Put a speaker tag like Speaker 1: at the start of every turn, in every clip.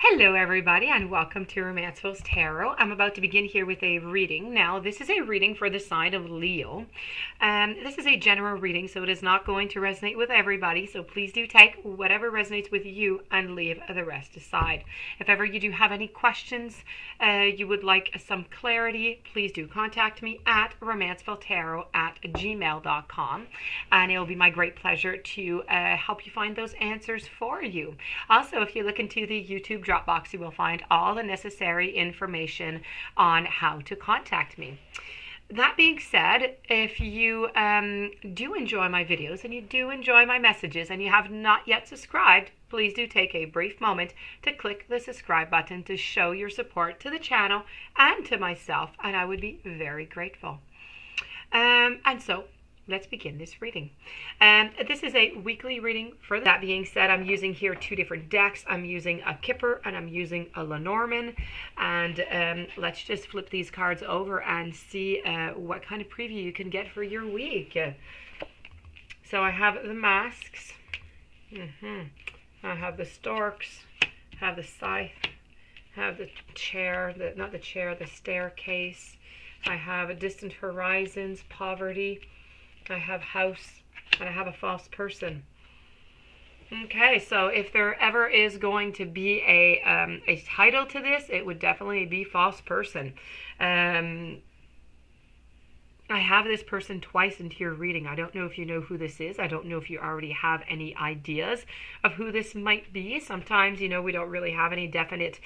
Speaker 1: Hello everybody and welcome to Romancefull's Tarot. I'm about to begin here with a reading. Now this is a reading for the sign of Leo. This is a general reading, so it is not going to resonate with everybody, so please do take whatever resonates with you and leave the rest aside. If ever you do have any questions, you would like some clarity, please do contact me at romancefulltarot@gmail.com, and it will be my great pleasure to help you find those answers for you. Also, if you look into the YouTube drop box, you will find all the necessary information on how to contact me. That being said, if you do enjoy my videos and you do enjoy my messages and you have not yet subscribed, please do take a brief moment to click the subscribe button to show your support to the channel and to myself, and I would be very grateful. And so let's begin this reading. This is a weekly reading. For that being said, I'm using here two different decks. I'm using a Kipper and I'm using a Lenormand. And let's just flip these cards over and see what kind of preview you can get for your week. So I have the masks. I have the storks. I have the scythe. I have the chair, not the chair, the staircase. I have a distant horizons, poverty. I have house, and I have a false person. Okay, so if there ever is going to be a title to this, it would definitely be false person. I have this person twice into your reading. I don't know if you know who this is. I don't know if you already have any ideas of who this might be. Sometimes, we don't really have any definite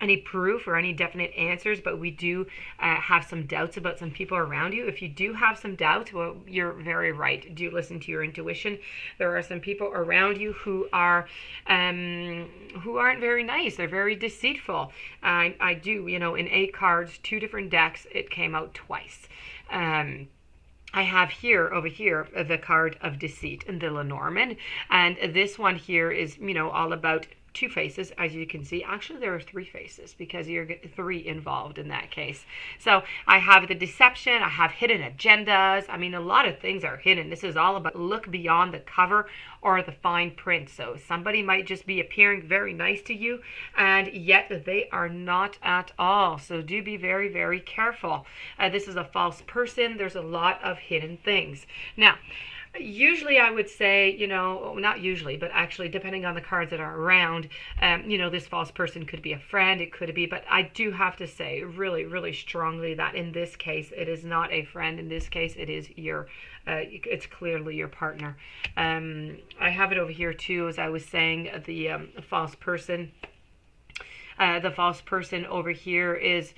Speaker 1: any proof or any definite answers, but we do have some doubts about some people around you. If you do have some doubts, well, you're very right. Do listen to your intuition. There are some people around you who aren't very nice. They're very deceitful. I do, in 8 cards, 2 different decks, it came out twice. I have over here, the card of deceit in the Lenormand, and this one here is, all about 2 faces, as you can see. Actually, there are 3 faces because you're 3 involved in that case. So I have the deception, I have hidden agendas. I mean, a lot of things are hidden. This is all about look beyond the cover or the fine print. So somebody might just be appearing very nice to you, and yet they are not at all. So do be very, very careful. This is a false person. There's a lot of hidden things. Now, usually I would say, not usually, but actually depending on the cards that are around, this false person could be a friend, it could be, but I do have to say really, really strongly that in this case, it is not a friend. In this case, it is it's clearly your partner. I have it over here too, as I was saying, the false person. The false person over here is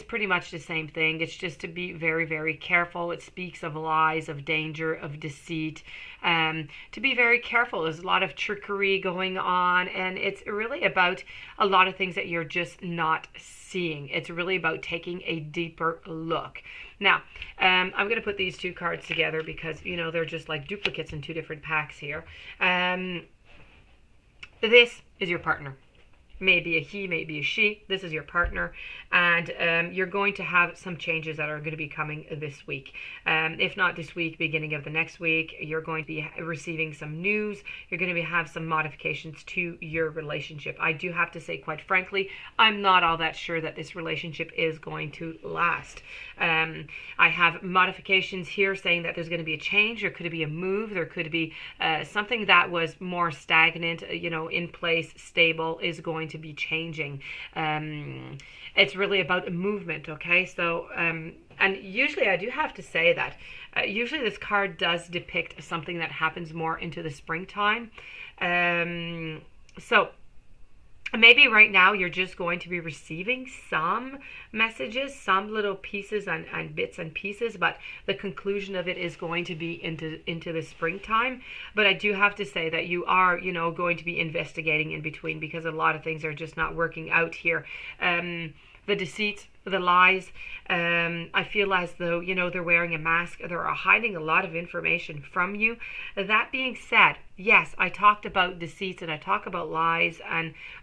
Speaker 1: pretty much the same thing. It's just to be very, very careful. It speaks of lies, of danger, of deceit. To be very careful. There's a lot of trickery going on, and it's really about a lot of things that you're just not seeing. It's really about taking a deeper look. Now, I'm going to put these 2 cards together because, they're just like duplicates in 2 different packs here. This is your partner. Maybe a he, maybe a she. This is your partner, and you're going to have some changes that are going to be coming this week. If not this week, beginning of the next week, you're going to be receiving some news. You're going to have some modifications to your relationship. I do have to say, quite frankly, I'm not all that sure that this relationship is going to last. I have modifications here saying that there's going to be a change. There could be a move. There could be something that was more stagnant, in place, stable, is going to be changing. It's really about movement, okay? So and usually I do have to say that usually this card does depict something that happens more into the springtime. So maybe right now you're just going to be receiving some messages, some little pieces and bits and pieces, but the conclusion of it is going to be into the springtime. But I do have to say that you are, going to be investigating in between because a lot of things are just not working out here. The deceit, the lies. I feel as though, they're wearing a mask. They're hiding a lot of information from you. That being said, yes, I talked about deceits and I talk about lies,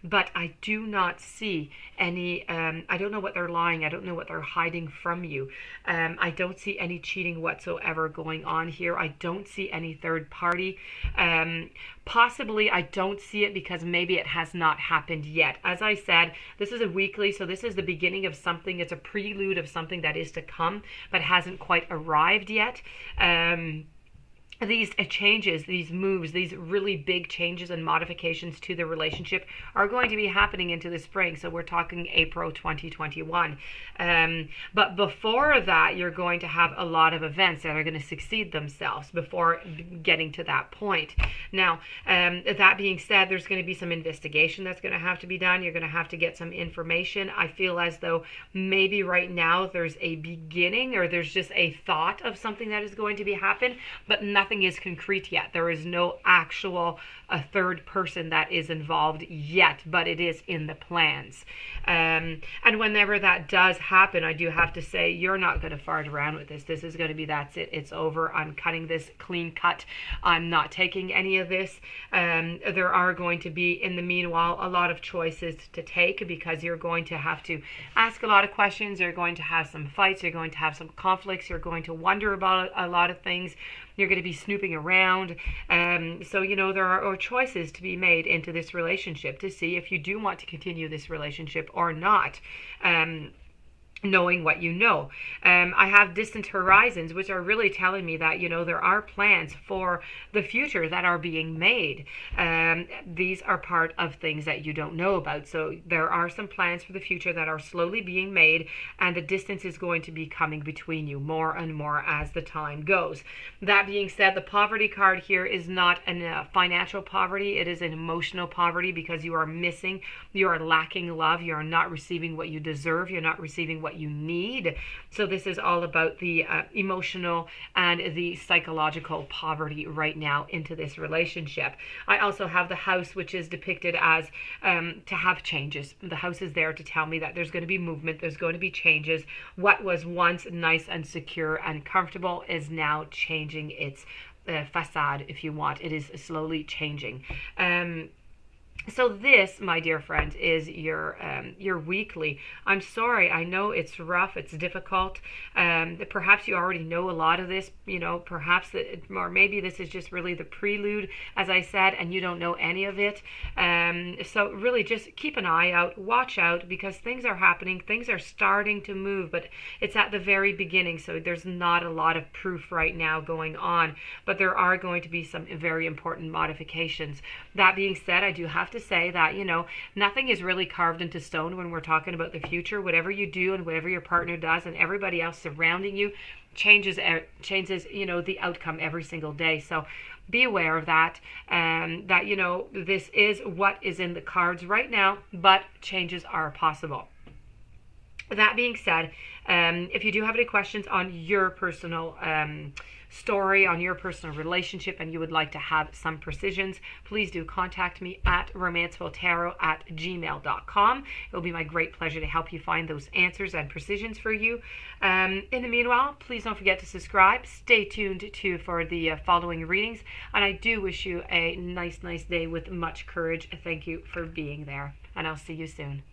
Speaker 1: but I do not see any, I don't know what they're lying. I don't know what they're hiding from you. I don't see any cheating whatsoever going on here. I don't see any third party. Possibly I don't see it because maybe it has not happened yet. As I said, this is a weekly, so this is the beginning of something. It's a prelude of something that is to come, but hasn't quite arrived yet. These changes, these moves, these really big changes and modifications to the relationship are going to be happening into the spring. So we're talking April 2021. But before that, you're going to have a lot of events that are going to succeed themselves before getting to that point. Now, that being said, there's going to be some investigation that's going to have to be done. You're going to have to get some information. I feel as though maybe right now there's a beginning, or there's just a thought of something that is going to be happen, but nothing is concrete yet. There is no actual a third person that is involved yet, but it is in the plans. And whenever that does happen, I do have to say, you're not going to fart around with this. This is going to be, that's it. It's over. I'm cutting this clean cut. I'm not taking any of this. There are going to be, in the meanwhile, a lot of choices to take, because you're going to have to ask a lot of questions. You're going to have some fights. You're going to have some conflicts. You're going to wonder about a lot of things. You're going to be snooping around. So, there are choices to be made into this relationship to see if you do want to continue this relationship or not. Knowing what you know. I have distant horizons, which are really telling me that, there are plans for the future that are being made. These are part of things that you don't know about. So there are some plans for the future that are slowly being made, and the distance is going to be coming between you more and more as the time goes. That being said, the poverty card here is not a financial poverty. It is an emotional poverty, because you are missing, you are lacking love, you are not receiving what you deserve, you're not receiving what you need. So this is all about the emotional and the psychological poverty right now into this relationship. I also have the house, which is depicted as to have changes. The house is there to tell me that there's going to be movement, there's going to be changes. What was once nice and secure and comfortable is now changing its facade, if you want. It is slowly changing. So this, my dear friend, is your weekly. I'm sorry, I know it's rough, it's difficult. Perhaps you already know a lot of this, perhaps or maybe this is just really the prelude, as I said, and you don't know any of it. So really just keep an eye out, watch out, because things are happening, things are starting to move, but it's at the very beginning, so there's not a lot of proof right now going on, but there are going to be some very important modifications. That being said, I do have to say that, nothing is really carved into stone when we're talking about the future. Whatever you do and whatever your partner does and everybody else surrounding you changes, the outcome every single day. So be aware of that, that, this is what is in the cards right now, but changes are possible. That being said, if you do have any questions on your personal story, on your personal relationship, and you would like to have some precisions, please do contact me at romancefulltarot@gmail.com. It will be my great pleasure to help you find those answers and precisions for you. In the meanwhile, please don't forget to subscribe. Stay tuned for the following readings, and I do wish you a nice day with much courage. Thank you for being there, and I'll see you soon.